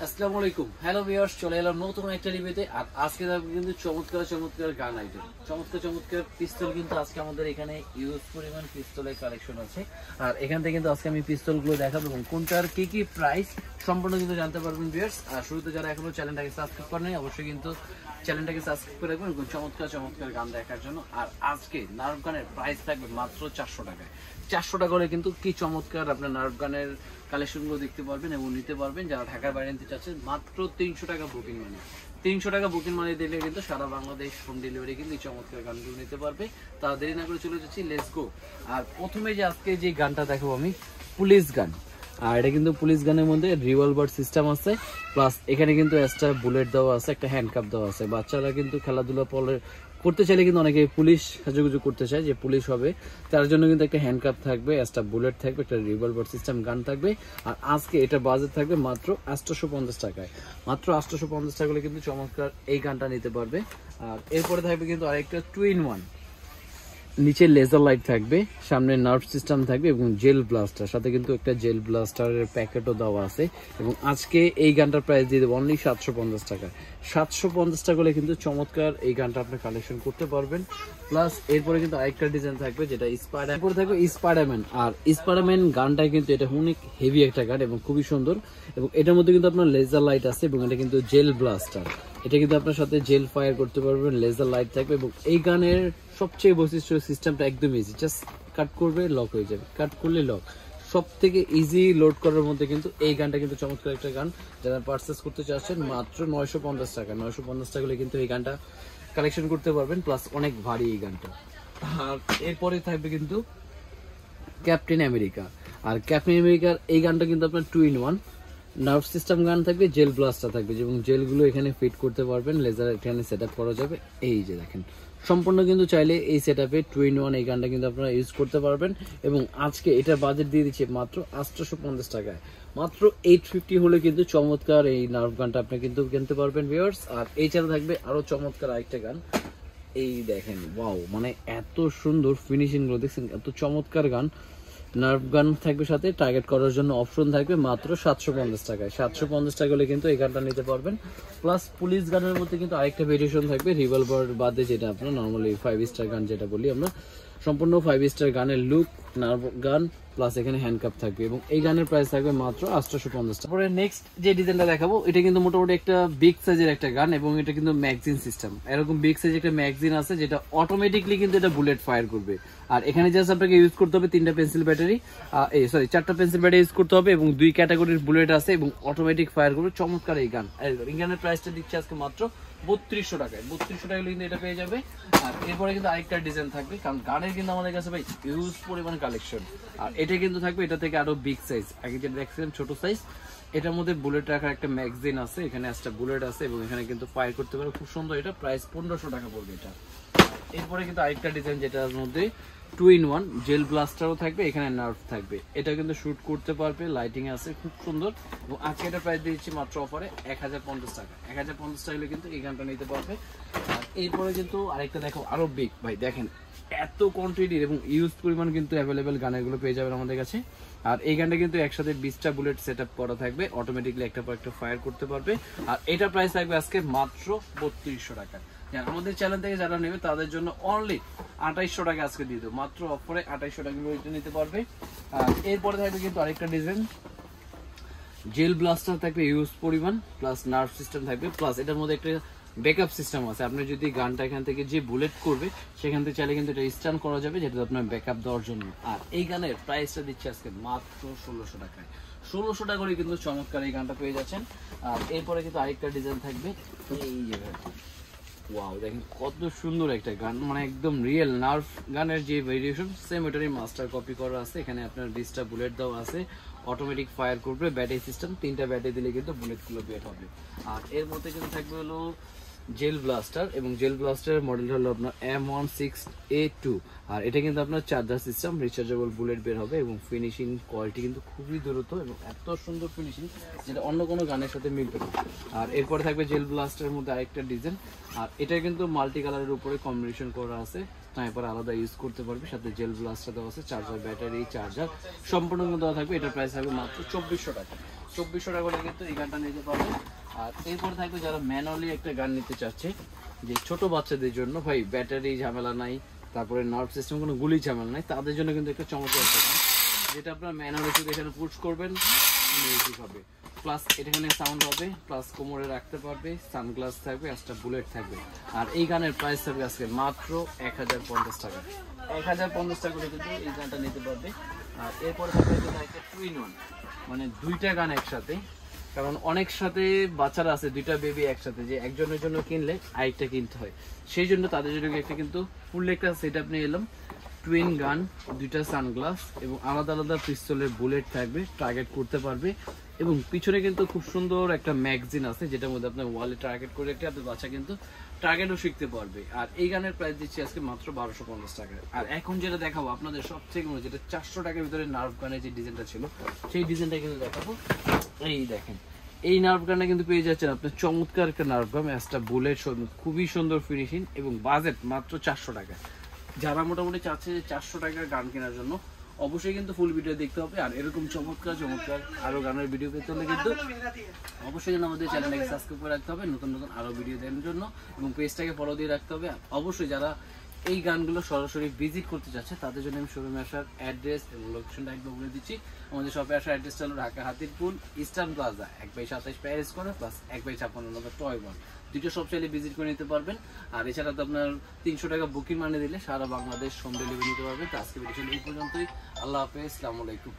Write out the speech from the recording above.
আসসালামু আলাইকুম, hello viewers, চলে এলাম নতুন একটা রিভিউতে। আর আজকে থাকবে কিন্তু চমৎকার চমৎকার গান আইটেম, চমৎকার চমৎকার পিস্তল। কিন্তু আজকে আমাদের এখানে ইউজ পরিমাণ পিস্তলের কালেকশন আছে। আর এখান থেকে কিন্তু আজকে আমি পিস্তলগুলো দেখাবো এবং কোনটার কি কি প্রাইস সম্পূর্ণ কিন্তু জানতে পারবেন ভিউয়ার্স। আর শুরুতে যারা এখনো চ্যানেলটাকে সাবস্ক্রাইব করেন নাই, অবশ্যই কিন্তু চ্যানেলটাকে সাবস্ক্রাইব করে রাখবেন এবং চমৎকার চমৎকার গান দেখার জন্য। আর আজকে নার্ভ গানের প্রাইস থাকবে মাত্র 400 টাকায়। 400 টাকা করে কিন্তু কি চমৎকার আপনার নার্ভ গানের কালেকশনগুলো দেখতে পারবেন এবং নিতে পারবেন। যারা ঢাকার বাইরে নিতে চাচ্ছেন মাত্র 300 টাকা বুকিং মানি। 300 টাকা বুকিং মানি দিলে কিন্তু সারা বাংলাদেশ হোম ডেলিভারি কিন্তু চমৎকার গানগুলো নিতে পারবে। তারা দেরি না করে চলে যাচ্ছি, লেটস গো। আর প্রথমে যে আজকে যে গানটা দেখাবো আমি, পুলিশ গান। আর এটা কিন্তু পুলিশ গানের মধ্যে রিভলভার সিস্টেম আছে, প্লাস এখানে কিন্তু এক্সট্রা বুলেট দেওয়া আছে, একটা হ্যান্ডকাপ দেওয়া আছে। বাচ্চারা কিন্তু খেলাধুলা করতে চাইলে কিন্তু অনেকে পুলিশ সাজুগুজু করতে চায়, যে পুলিশ হবে, তার জন্য কিন্তু একটা হ্যান্ডকাপ থাকবে, এক্সট্রা বুলেট থাকবে, একটা রিভলভার সিস্টেম গান থাকবে। আর আজকে এটা বাজেট থাকবে মাত্র 850 টাকায়। মাত্র 850 টাকা হলে কিন্তু চমৎকার এই গানটা নিতে পারবে। আর এরপরে থাকবে কিন্তু আরেকটা 2-in-1, নিচে লেজার লাইট থাকবে, সামনে নার্ভ সিস্টেম থাকবে এবং জেল ব্লাস্টার, সাথে কিন্তু একটা জেল ব্লাস্টারের প্যাকেটও দেওয়া আছে। এবং আজকে এই গানটার প্রাইস দিয়ে দেবো অনলি 750 টাকা। 750 টাকা হলে কিন্তু চমৎকার এই গানটা আপনি কালেকশন করতে পারবেন। প্লাস এরপরে কিন্তু আরেকটা ডিজাইন থাকবে, যেটা এরপরে থাকবে স্পাইডারম্যান। আর স্পাইডারম্যান গানটা কিন্তু এটা অনেক হেভি একটা গান এবং খুবই সুন্দর। এবং এটার মধ্যে কিন্তু আপনার লেজার লাইট আছে এবং এটা কিন্তু জেল ব্লাস্টার। এটা কিন্তু আপনার সাথে জেল ফায়ার করতে পারবেন, লেজার লাইট থাকবে। এবং এই গানের সবচেয়ে বৈশিষ্ট্য সিস্টেমটা একদম ইজি, জাস্ট কাট করবে লক হয়ে যাবে, কাট করলে লক। সব থেকে ইজি লোড করার মধ্যে কিন্তু এই গানটা কিন্তু চমৎকার একটা গান। যারা পারচেস করতে চাচ্ছেন মাত্র 950 টাকা। 950 টাকা হলে কিন্তু এই গানটা কালেকশন করতে পারবেন, প্লাস অনেক ভারী এই গানটা। আর এরপরে থাকবে কিন্তু ক্যাপ্টেন আমেরিকা। আর ক্যাপ্টেন আমেরিকার এই গানটা কিন্তু আপনার 2-in-1 নার্ভ সিস্টেম গান থাকবে, জেল ব্লাস্টার থাকবে এবং জেলগুলো এখানে ফিট করতে পারবেন, লেজার এখানে সেট আপ করা যাবে। এই যে দেখেন সম্পূর্ণ কিন্তু চাইলে এই সেট আপে 2-in-1 এই গানটা কিন্তু আপনারা ইউজ করতে পারবেন। এবং আজকে এটা বাজেট দিয়ে দিচ্ছে মাত্র 850 টাকায়। মাত্র 850 হলে কিন্তু চমৎকার এই নার্ভ গানটা আপনি কিন্তু কিনতে পারবেন ভিউয়ার্স। আর এই ছাড়া থাকবে আরো চমৎকার আরেকটা গান, এই দেখেন, ওয়াও, মানে এত সুন্দর ফিনিশিং গুলো দেখছেন, এত চমৎকার গান। নার্ভ গান থাকবে, সাথে টার্গেট করার জন্য অপশন থাকবে মাত্র 750 টাকায়। 750 টাকা হলে কিন্তু এই গানটা নিতে পারবেন। প্লাস পুলিশ গানের মধ্যে কিন্তু আরেকটা ভেরিয়েশন থাকবে রিভলভার বাদে, যেটা আপনার নর্মালি 5 স্টার গান যেটা বলি আমরা, সম্পূর্ণ 5 স্টার গানের লুক, নার্ভ গান, প্লাস এখানে হ্যান্ডকাপ থাকবে এবং এই গানের প্রাইস থাকবে মাত্র 850 টাকা। তারপরে নেক্সট যে ডিজাইনটা দেখাবো, এটা কিন্তু মোটামুটি একটা বিগ সাইজের একটা গান এবং এটা কিন্তু ম্যাগজিন সিস্টেম। এরকম বিগ সাইজের একটা ম্যাগজিন আছে, যেটা অটোমেটিকলি কিন্তু এটা বুলেট ফায়ার করবে। আর এখানে জাস্ট আপনাকে ইউজ করতে হবে 3টা পেন্সিল ব্যাটারি, 4টা পেন্সিল ব্যাটারি ইউজ করতে হবে এবং 2 ক্যাটাগরির বুলেট আছে এবং অটোমেটিক ফায়ার করবে। চমৎকার এই গান। এই গানের প্রাইসটা দিচ্ছে আজকে মাত্র 3200 টাকায়। 3200 টাকা কিন্তু এটা পেয়ে যাবে। আর এরপরে কিন্তু আরেকটা ডিজাইন থাকবে, কারণ গানের কিন্তু আমাদের কাছে ভাই হিউজ পরিমাণ কালেকশন। আর এটা কিন্তু থাকবে এটা থেকে আরো বিগ সাইজ, আগে যেটা দেখছিলাম ছোট সাইজ, এটার মধ্যে বুলেট রাখার একটা ম্যাগজিন আছে, এখানে একটা বুলেট আছে এবং এখানে কিন্তু ফায়ার করতে পারে, খুব সুন্দর। এটা প্রাইস 1500 টাকা পড়বে এটা। এরপরে কিন্তু আরেকটা ডিজাইন, যেটার মধ্যে 2-in-1 জেল ব্লাস্টারও থাকবে, এখানে নার্ভ থাকবে, এটা কিন্তু শুট করতে পারবে, লাইটিং আছে, খুব সুন্দর। এবং আজকে এটা প্রাইস দিচ্ছি মাত্র অফারে 1050 টাকা। 1050 টাকা হলে কিন্তু এই গানটা নিতে পারবে। আর এরপরে কিন্তু আরেকটা দেখো, আরো বিগ, ভাই দেখেন এত কোয়ান্টিটির এবং ইউজ পরিমাণ কিন্তু অ্যাভেলেবেল গানগুলো পেয়ে যাবেন আমাদের কাছে। আর এই গানটা কিন্তু একসাথে 20টা বুলেট সেট আপ করা থাকবে, অটোমেটিকলি একটা পর একটা ফায়ার করতে পারবে। আর এটা প্রাইস থাকবে আজকে মাত্র 3200 টাকা। আমাদের চ্যানেল থেকে যারা নেবে তাদের জন্য অনলি 2800 টাকা আজকে দিয়ে দেবো, মাত্র অফারে 2800 টাকা নিতে পারবে। আর এরপরে থাকবে কিন্তু আরেকটা ডিজাইন, জেল ব্লাস্টার থাকবে ইউজ পরিমাণ, প্লাস নার্ভ সিস্টেম থাকবে, প্লাস এটার মধ্যে একটা ব্যাকআপ সিস্টেম আছে। আপনি যদি গানটা এখান থেকে যে বুলেট করবে সেখান থেকে চাইলে কিন্তু এটা স্টান করা যাবে, যেটা আপনার ব্যাকআপ দেওয়ার জন্য। আর এই গানের প্রাইসটা দিচ্ছে আজকে মাত্র 1600 টাকায়। 1600 টাকা করে কিন্তু চমৎকার এই গানটা পেয়ে যাচ্ছেন। আর এরপরে কিন্তু আরেকটা ডিজাইন থাকবে, এই যে ওয়াও, দেখেন কত সুন্দর একটা গান, মানে একদম রিয়েল নার্ভ গানের যে ভেরিয়েশন সেম এটারই মাস্টার কপি করা আছে। এখানে আপনার 20টা বুলেট দেওয়া আছে, অটোমেটিক ফায়ার করবে, ব্যাটারি সিস্টেম, 3টা ব্যাটারি দিলে কিন্তু বুলেটগুলো বের হবে। আর এর মধ্যে কিন্তু থাকবে হলো জেল ব্লাস্টার এবং জেল ব্লাস্টারের মডেল হলো আপনার M16A2। আর এটা কিন্তু আপনার চার্জার সিস্টেম, রিচার্জেবল বুলেট বের হবে এবং ফিনিশিং কোয়ালিটি কিন্তু খুবই দ্রুত এবং এত সুন্দর ফিনিশিং, যেটা অন্য কোনো গানের সাথে মিলবে না। আর এরপরে থাকবে জেল ব্লাস্টারের মধ্যে আরেকটা ডিজাইন, আর এটা কিন্তু মাল্টি কালারের উপরে কম্বিনেশন করা আছে, স্নাইপার আলাদা ইউজ করতে পারবে, সাথে জেল ব্লাস্টার দেওয়া আছে, চার্জার, ব্যাটারি, চার্জার সম্পূর্ণ কিন্তু দেওয়া থাকবে। এটার প্রাইস থাকবে মাত্র 2400 টাকা। 2400 টাকা করে কিন্তু এই গানটা নিতে পারবে। আর এরপরে থাকবে যারা ম্যানুয়ালি একটা গান নিতে চাচ্ছে, যে ছোট বাচ্চাদের জন্য ভাই ব্যাটারি ঝামেলা নাই, তারপরে নার্ভ সিস্টেম কোনো গুলি ঝামেলা নাই, তাদের জন্য কিন্তু একটা চমৎকার গান, যেটা আপনার ম্যানুয়ালি শুধু এখানে পুশ করবেন, মিউজিক হবে, প্লাস এখানে সাউন্ড হবে, প্লাস কোমরে রাখতে পারবে, সানগ্লাস থাকবে, একটা বুলেট থাকবে। আর এই গানের প্রাইস থাকবে আজকে মাত্র 1050 টাকা। 1050 টাকা করে কিন্তু এই গানটা নিতে পারবে। আর এরপরে থাকবে একটা টুইন ওয়ান, মানে দুইটা গান একসাথে, কারণ অনেক সাথে বাচ্চারা আছে দুইটা বেবি একসাথে, যে একজনের জন্য কিনলে আরেকটা কিনতে হয়, সেই জন্য তাদের জন্য একটা কিন্তু ফুল একটা সেট আপ নিয়ে এলাম। টুইন গান, দুইটা সানগ্লাস এবং আলাদা আলাদা পিস্তলের বুলেট থাকবে, টার্গেট করতে পারবে। এবং পিছনে কিন্তু খুব সুন্দর একটা ম্যাগাজিন আছে, যেটার মধ্যে আপনার ওয়ালে টার্গেট করে রেখে আপনার বাচ্চা কিন্তু টার্গেটও শিখতে পারবে। আর এই গানের প্রাইস দিচ্ছি আজকে মাত্র 1250 টাকা। আর এখন যেটা দেখাবো আপনাদের সবথেকে যেটা 400 টাকার ভিতরে নার্ভ গানের যে ডিজাইনটা ছিল, সেই ডিজাইনটা কিন্তু দেখাবো। এই দেখেন, এই নার্ভ গানটা কিন্তু পেয়ে যাচ্ছেন আপনার চমৎকার একটা নার্ভ গান, একটা বুলেট, খুবই সুন্দর ফিনিশিং এবং বাজেট মাত্র 400 টাকা। যারা মোটামুটি চাচ্ছে যে 400 টাকার গান কেনার জন্য, অবশ্যই কিন্তু ফুল ভিডিও দেখতে হবে। আর এরকম চমৎকার চমৎকার আরো গানের ভিডিও পেতে হলে কিন্তু অবশ্যই আমাদের চ্যানেলটাকে সাবস্ক্রাইব করে রাখতে হবে নতুন নতুন আরো ভিডিও দেখার জন্য, এবং পেজটাকে ফলো দিয়ে রাখতে হবে। অবশ্যই যারা এই গানগুলো সরাসরি ভিজিট করতে যাচ্ছে, তাদের জন্য আমি শোরুমে আসার অ্যাড্রেস এবং লোকেশনটা একবার বলে দিচ্ছি। আমাদের শপে আসার অ্যাড্রেসটা হলো Dhaka Hatirpool Eastern Plaza 1/27 Paris corner plus 1/56 নম্বর টয় ওয়ান। দুটো সব চাইলে ভিজিট করে নিতে পারবেন। আর এছাড়া তো আপনার 300 টাকা বুকিং মানে দিলে সারা বাংলাদেশ হোম ডেলিভারি নিতে পারবেন। তো আজকে ভিডিও এই পর্যন্তই। আল্লাহ হাফেজ, আসসালামু আলাইকুম।